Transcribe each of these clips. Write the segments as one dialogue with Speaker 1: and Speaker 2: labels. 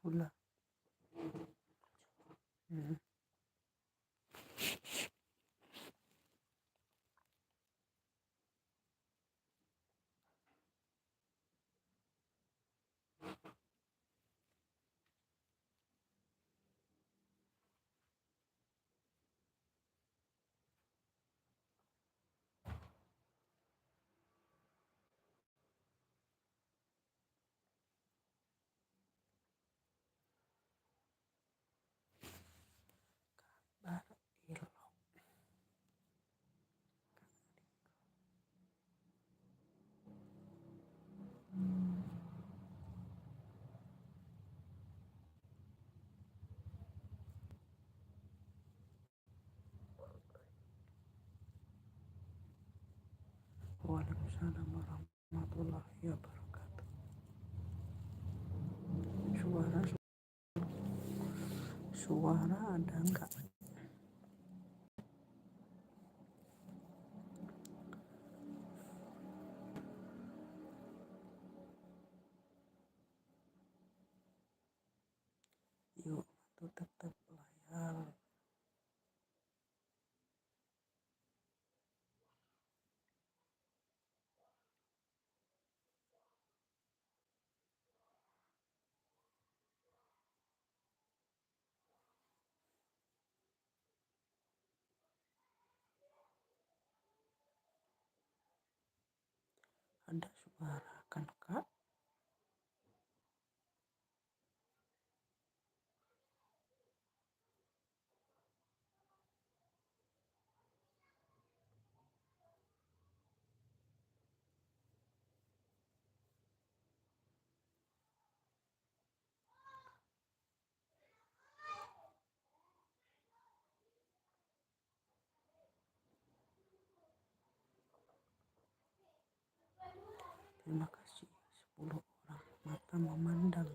Speaker 1: gula. Kabar ilok. Waalaikumsalam warahmatullahi wabarakatuh. Suara ada enggak? Yuk, itu tetap layar. Ada suara kan Kak? Terima kasih 10 orang mata memandang.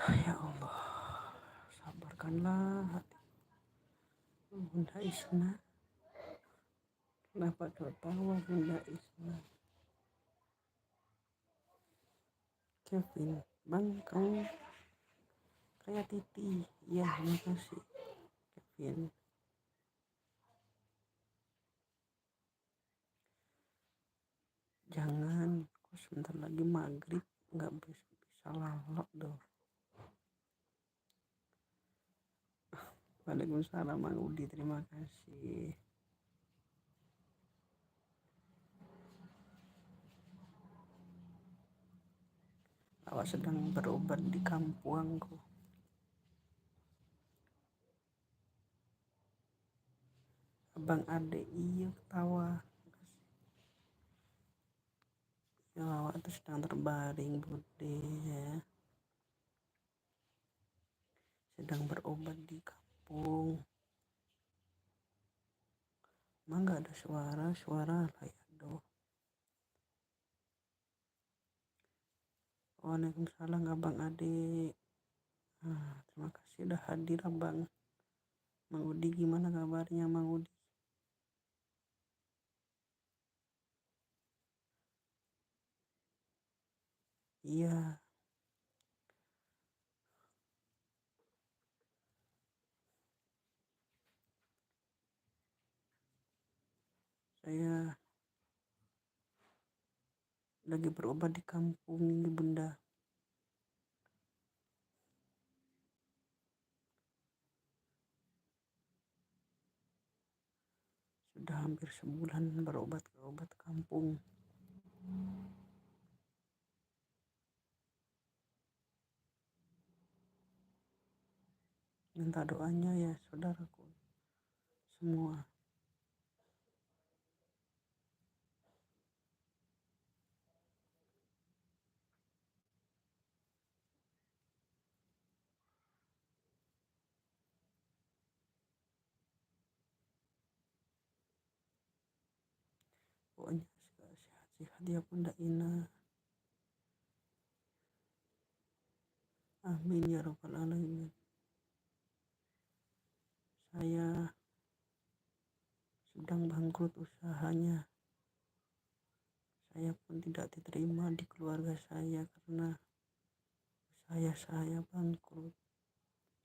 Speaker 1: Ya Allah, sabarkanlah hati Bunda Isna. Kenapa tertawa Bunda Isna? Kevin, Bang kamu kayak Titi. Ya, makasih Kevin. Jangan, kok sebentar lagi maghrib nggak bisa lalok dong. Waalaikumsalam Mang Udi, terima kasih. Awak sedang berobat di kampungku. Abang Ade iya ketawa. Ya, awak tuh sedang terbaring Bude ya. Sedang berobat di kampung. Emang gak ada suara lah ya doh. Waalaikumsalam Abang Ade. Terima kasih udah hadir Abang. Mang Udi gimana kabarnya Mang Udi? Iya. Saya lagi berobat di kampung ini Bunda. Sudah hampir sebulan berobat ke obat kampung. minta doanya ya saudaraku semua. Pokoknya sehat-sehat ya Bunda Ina. Amin ya rabbal alamin. Saya sedang bangkrut usahanya. Saya pun tidak diterima di keluarga saya karena saya bangkrut.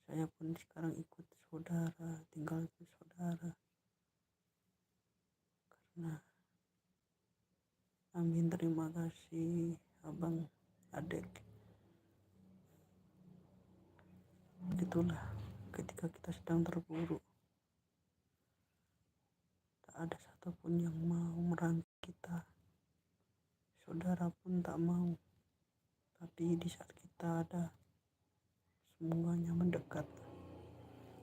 Speaker 1: Saya pun sekarang ikut saudara, tinggal ikut saudara. Karena amin, terima kasih abang, adek. Itulah ketika kita sedang terpuruk, tak ada satupun yang mau merangkul kita. Saudara pun tak mau. Tapi di saat kita ada, semuanya mendekat.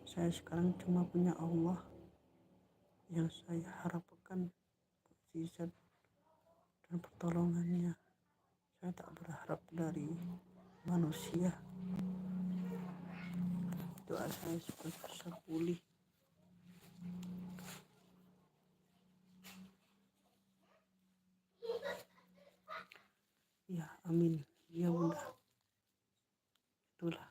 Speaker 1: Saya sekarang cuma punya Allah yang saya harapkan mukjizat dan pertolongannya. Saya tak berharap dari manusia. Doa saya supaya bisa pulih. Ya amin. Ya Bunda. Itulah.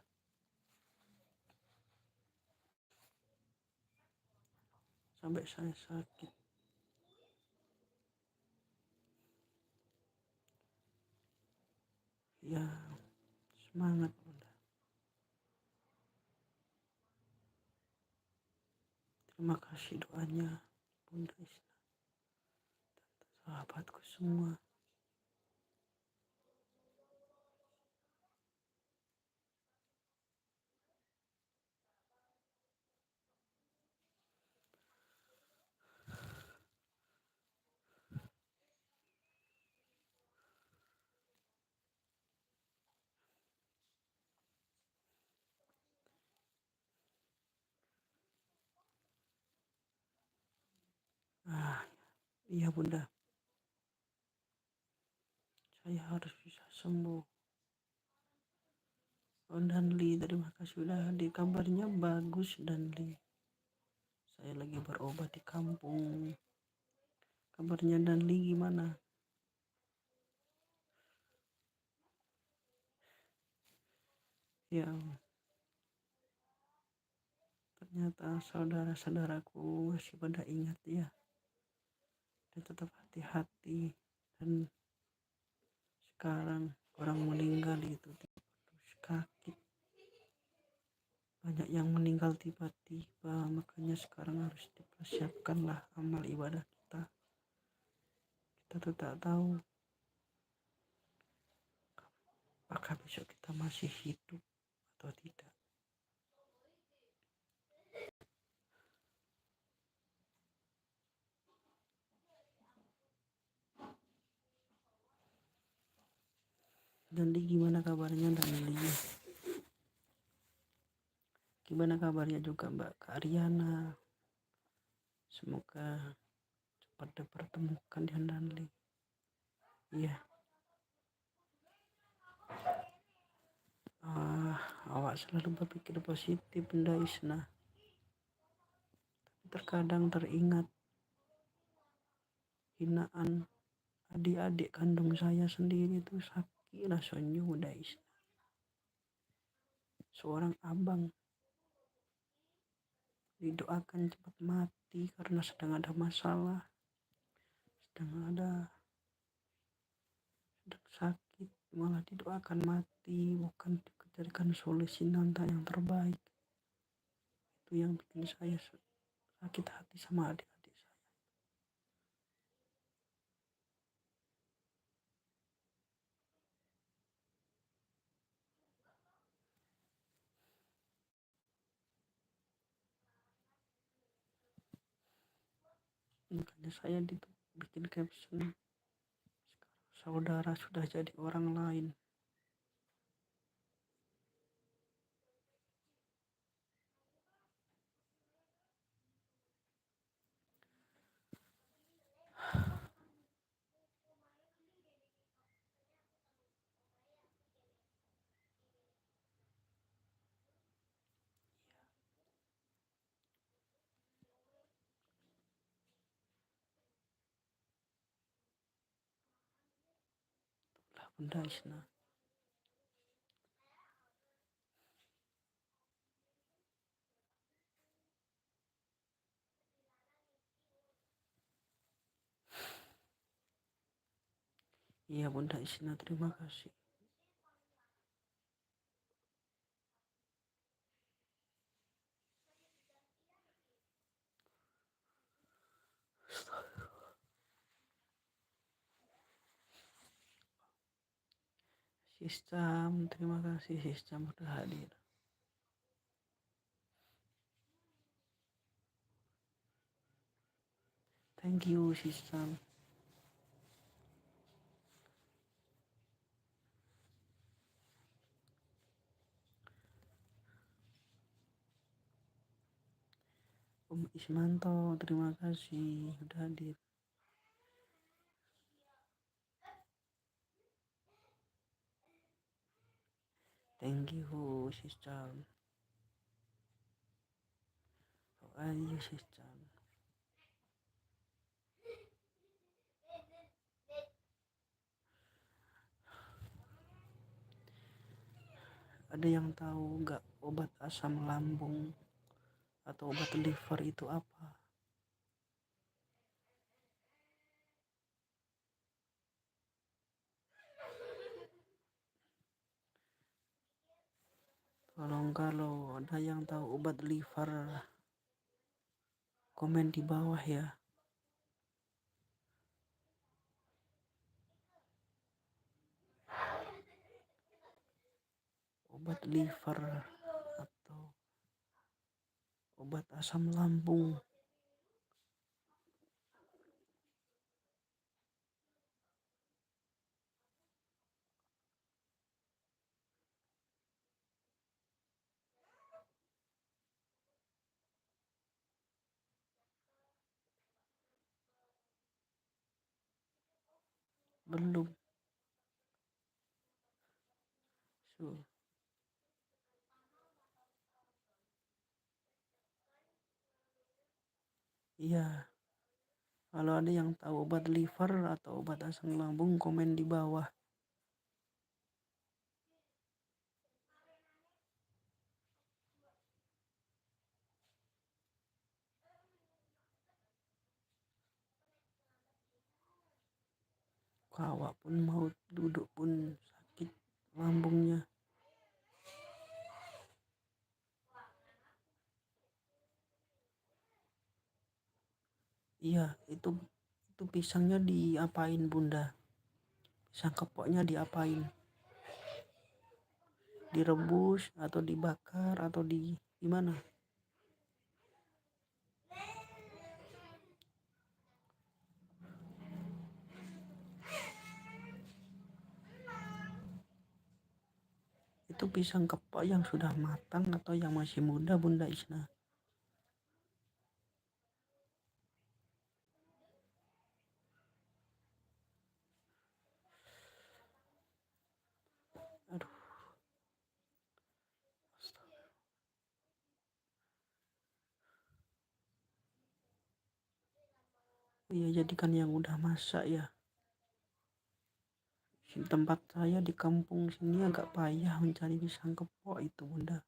Speaker 1: Sampai saya sakit. Ya semangat Bunda. Terima kasih doanya Bunda Isna, sahabatku semua. Iya Bunda, saya harus bisa sembuh. Danli, terima kasih sudah hadir. Kabarnya bagus Danli. Saya lagi berobat di kampung. Kabarnya Danli gimana? Ya, ternyata saudara-saudaraku masih pada ingat ya. Dan tetap hati-hati. Dan sekarang orang meninggal itu sakit. Banyak yang meninggal tiba-tiba, makanya sekarang harus dipersiapkanlah amal ibadah kita. Kita tuh tak tahu apakah besok kita masih hidup atau tidak. Dan gimana kabarnya dan gimana kabarnya juga Mbak Karyana? Semoga cepat dipertemukan dengan Danli. Iya. Awak selalu berpikir positif Bunda Isna. Tapi terkadang teringat hinaan adik-adik kandung saya sendiri itu sakit rasanya Bunda Isna. Seorang abang didoakan cepat mati karena sedang ada masalah, sedang sakit, malah didoakan mati, bukan dicarikan solusi nanti yang terbaik. Itu yang bikin saya sakit hati sama adik-adik saya. Makanya saya bikin caption, saudara sudah jadi orang lain. Bunda Isna. Iya Bunda Isna, terima kasih. Sistem, terima kasih sistem sudah hadir. Thank you sistem. Om Ismanto, terima kasih sudah hadir. Thank you sistem. How are you sistem? Ada yang tahu nggak obat asam lambung atau obat liver itu apa? Tolong kalau ada yang tahu obat liver, komen di bawah ya. Obat liver atau obat asam lambung. Belum. Iya. Kalau ada yang tahu obat liver atau obat asam lambung, komen di bawah. Kawak pun mau duduk pun sakit lambungnya. Iya, itu pisangnya diapain Bunda? Pisang kepoknya diapain? Direbus atau dibakar atau di gimana? Itu pisang kepok yang sudah matang atau yang masih muda Bunda Isna? Aduh. Iya, jadikan yang udah masak ya. Di tempat saya di kampung sini agak payah mencari pisang kepok itu Bunda.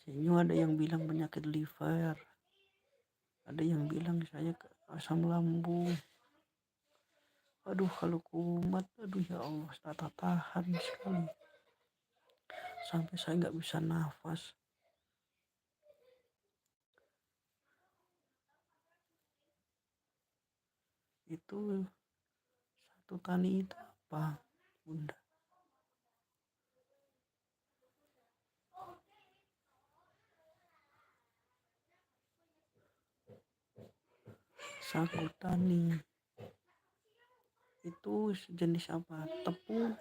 Speaker 1: Kayaknya ada yang bilang penyakit liver, ada yang bilang saya asam lambung. Aduh, kalau kumat, aduh ya Allah, tak tahan sekali, sampai saya nggak bisa nafas. Itu satu tani itu apa Bunda? Sagu tani itu jenis apa? Tepung?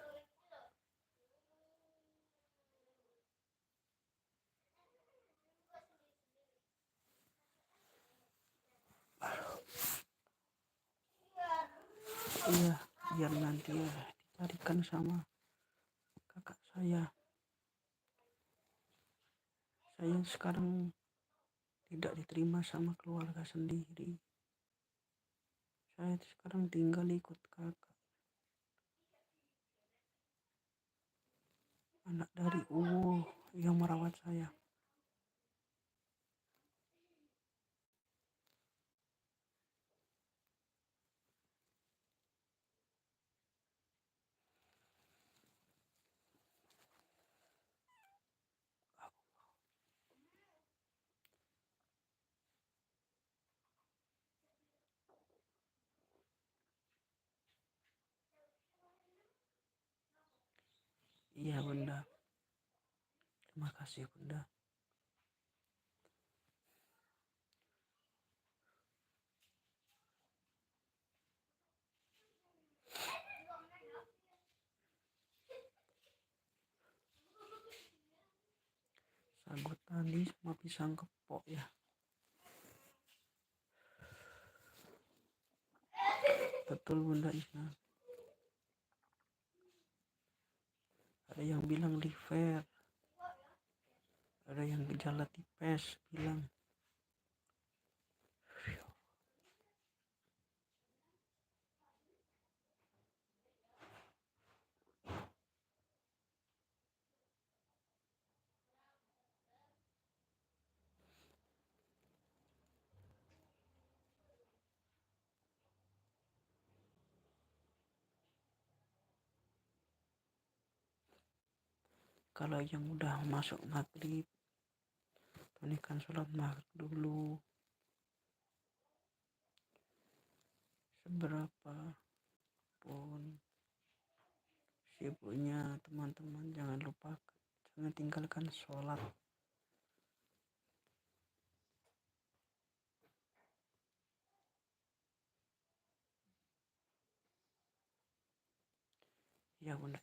Speaker 1: Iya, biar nanti ya dicarikan sama kakak saya. Saya sekarang tidak diterima sama keluarga sendiri. Saya sekarang tinggal ikut kakak, anak dari yang merawat saya. Iya bunda, terima kasih bunda. Sagu tadi sama pisang kepok ya. Betul bunda Isna. Ada yang bilang liver, ada yang gejala tipes bilang. Kalau yang udah masuk maghrib, tonikan sholat maghrib dulu. Seberapa pun sibuknya teman-teman, jangan lupa, jangan tinggalkan sholat. Ya bunda.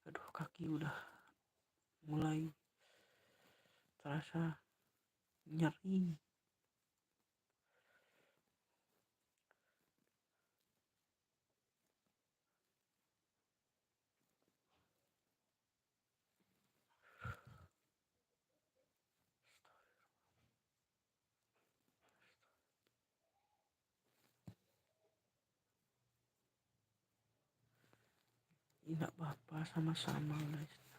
Speaker 1: Aduh, kaki udah mulai terasa nyeri. Tidak apa-apa, sama-sama guys.